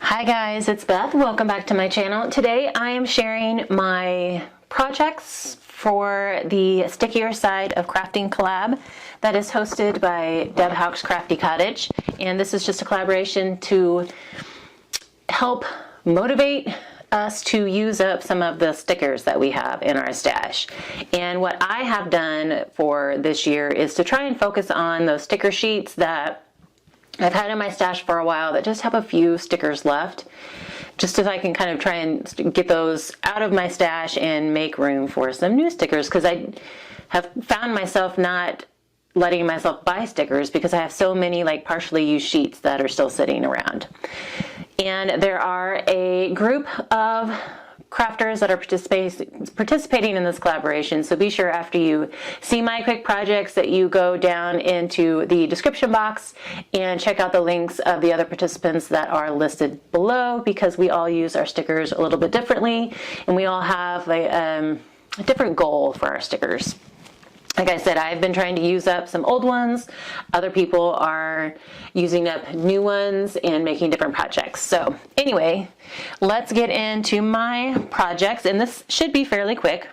Hi guys, it's Beth. Welcome back to my channel. Today I am sharing my projects for the Stickier side of Crafting Collab that is hosted by Deb Houck's Crafty Cottage. And this is just a collaboration to help motivate us to use up some of the stickers that we have in our stash. And what I have done for this year is to try and focus on those sticker sheets that I've had in my stash for a while that just have a few stickers left, just as I can kind of try and get those out of my stash and make room for some new stickers, because I have found myself not letting myself buy stickers because I have so many like partially used sheets that are still sitting around. And there are a group of crafters that are participating in this collaboration, so be sure after you see my quick projects that you go down into the description box and check out the links of the other participants that are listed below, because we all use our stickers a little bit differently and we all have a different goal for our stickers. Like I said, I've been trying to use up some old ones. Other people are using up new ones and making different projects. So anyway, let's get into my projects, and this should be fairly quick.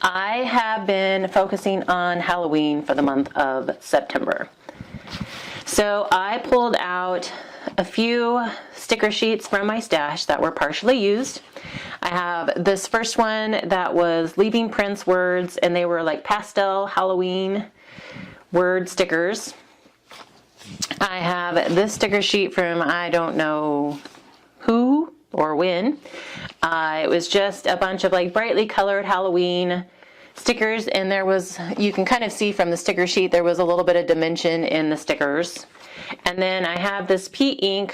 I have been focusing on Halloween for the month of September. So I pulled out a few sticker sheets from my stash that were partially used. I have this first one that was Leaving Prince words, and they were like pastel Halloween word stickers. I have this sticker sheet from I don't know who or when. It was just a bunch of like brightly colored Halloween stickers, and there was, you can kind of see from the sticker sheet, there was a little bit of dimension in the stickers. And then I have this P ink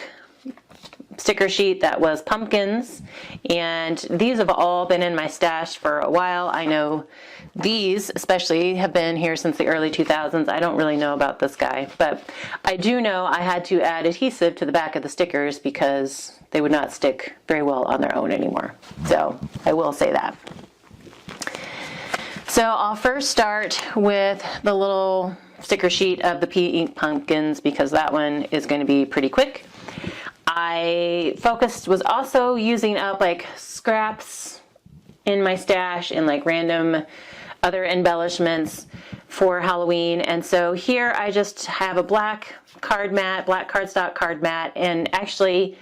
sticker sheet that was pumpkins, and these have all been in my stash for a while. I know these especially have been here since the early 2000s. I don't really know about this guy, but I do know I had to add adhesive to the back of the stickers because they would not stick very well on their own anymore. So I will say that. So I'll first start with the little sticker sheet of the P ink pumpkins because that one is going to be pretty quick. I was also using up like scraps in my stash and like random other embellishments for Halloween. And so here I just have a black cardstock card mat, and actually,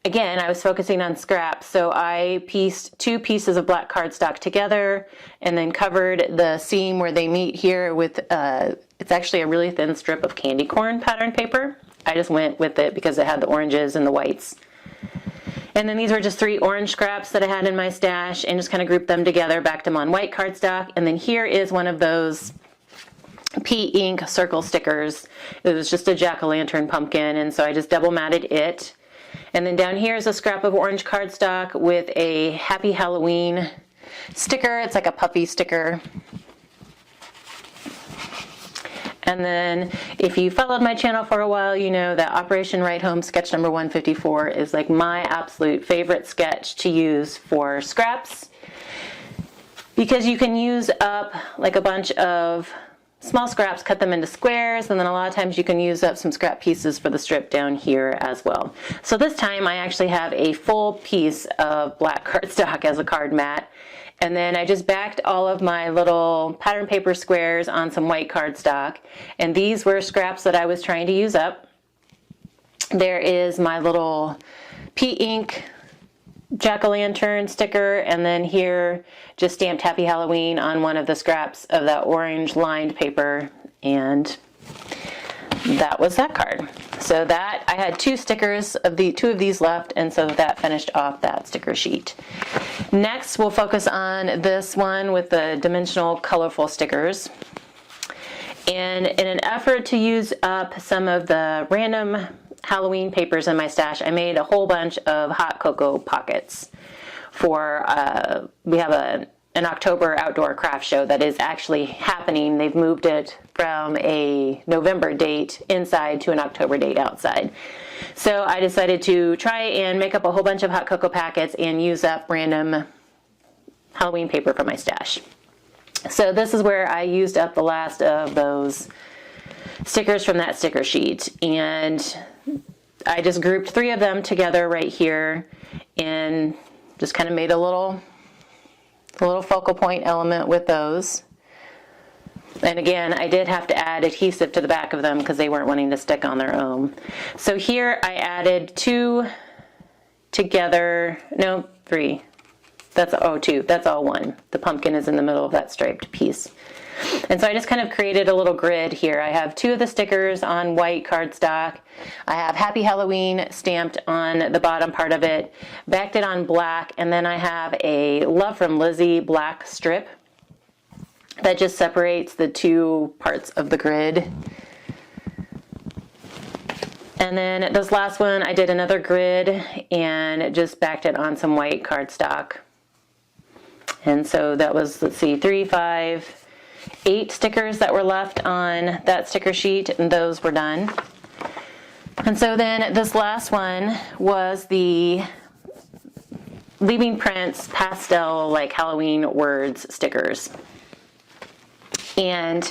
again, I was focusing on scraps. So I pieced two pieces of black cardstock together and then covered the seam where they meet here with, it's actually a really thin strip of candy corn pattern paper. I just went with it because it had the oranges and the whites. And then these were just 3 orange scraps that I had in my stash, and just kind of grouped them together, backed them on white cardstock. And then here is one of those P ink circle stickers. It was just a jack-o'-lantern pumpkin, and so I just double matted it. And then down here is a scrap of orange cardstock with a Happy Halloween sticker. It's like a puffy sticker. And then if you followed my channel for a while, you know that Operation Right Home sketch number 154 is like my absolute favorite sketch to use for scraps, because you can use up like a bunch of small scraps, cut them into squares, and then a lot of times you can use up some scrap pieces for the strip down here as well. So this time I actually have a full piece of black cardstock as a card mat. And then I just backed all of my little pattern paper squares on some white cardstock. And these were scraps that I was trying to use up. There is my little P ink jack-o'-lantern sticker, and then here just stamped Happy Halloween on one of the scraps of that orange lined paper, and that was that card. So that, I had 2 stickers of two of these left, and so that finished off that sticker sheet. Next we'll focus on this one with the dimensional colorful stickers. And in an effort to use up some of the random Halloween papers in my stash, I made a whole bunch of hot cocoa pockets for, we have an October outdoor craft show that is actually happening. They've moved it from a November date inside to an October date outside. So I decided to try and make up a whole bunch of hot cocoa packets and use up random Halloween paper from my stash. So this is where I used up the last of those stickers from that sticker sheet. And I just grouped 3 of them together right here and just kind of made a little focal point element with those. And again, I did have to add adhesive to the back of them because they weren't wanting to stick on their own. So here I added 2 together, no, 3. That's 2, that's all 1. The pumpkin is in the middle of that striped piece. And so I just kind of created a little grid here. I have 2 of the stickers on white cardstock. I have Happy Halloween stamped on the bottom part of it, backed it on black, and then I have a Love from Lizzie black strip that just separates the 2 parts of the grid. And then this last one, I did another grid and just backed it on some white cardstock. And so that was, let's see, 3, 5, 8 stickers that were left on that sticker sheet, and those were done. And so then this last one was the Leaving Prints pastel, like Halloween words stickers. And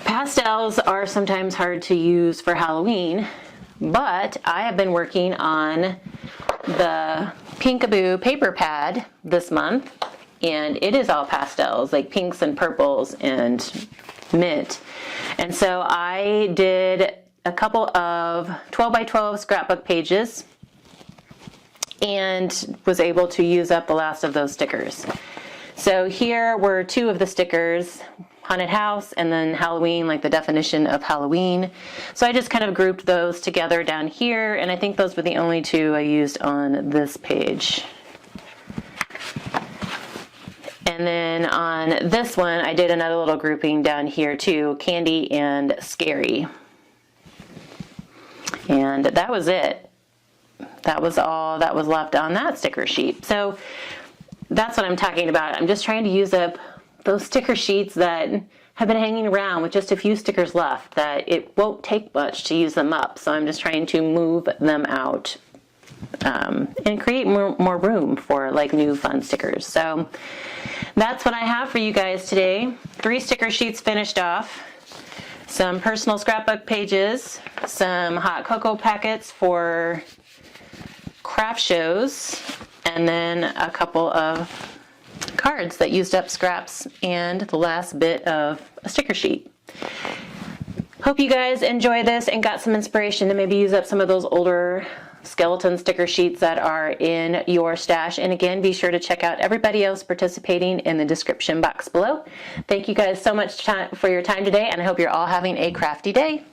pastels are sometimes hard to use for Halloween, but I have been working on the Pinkaboo paper pad this month, and it is all pastels, like pinks and purples and mint. And so I did a couple of 12 by 12 scrapbook pages and was able to use up the last of those stickers. So here were 2 of the stickers, Haunted House and then Halloween, like the definition of Halloween. So I just kind of grouped those together down here, and I think those were the only 2 I used on this page. And then on this one, I did another little grouping down here too, Candy and Scary. And that was it. That was all that was left on that sticker sheet. So that's what I'm talking about. I'm just trying to use up those sticker sheets that have been hanging around with just a few stickers left, that it won't take much to use them up. So I'm just trying to move them out and create more room for like new fun stickers. So that's what I have for you guys today. 3 sticker sheets finished off, some personal scrapbook pages, some hot cocoa packets for craft shows, and then a couple of cards that used up scraps and the last bit of a sticker sheet. Hope you guys enjoy this and got some inspiration to maybe use up some of those older skeleton sticker sheets that are in your stash. And again, be sure to check out everybody else participating in the description box below. Thank you guys so much for your time today, and I hope you're all having a crafty day.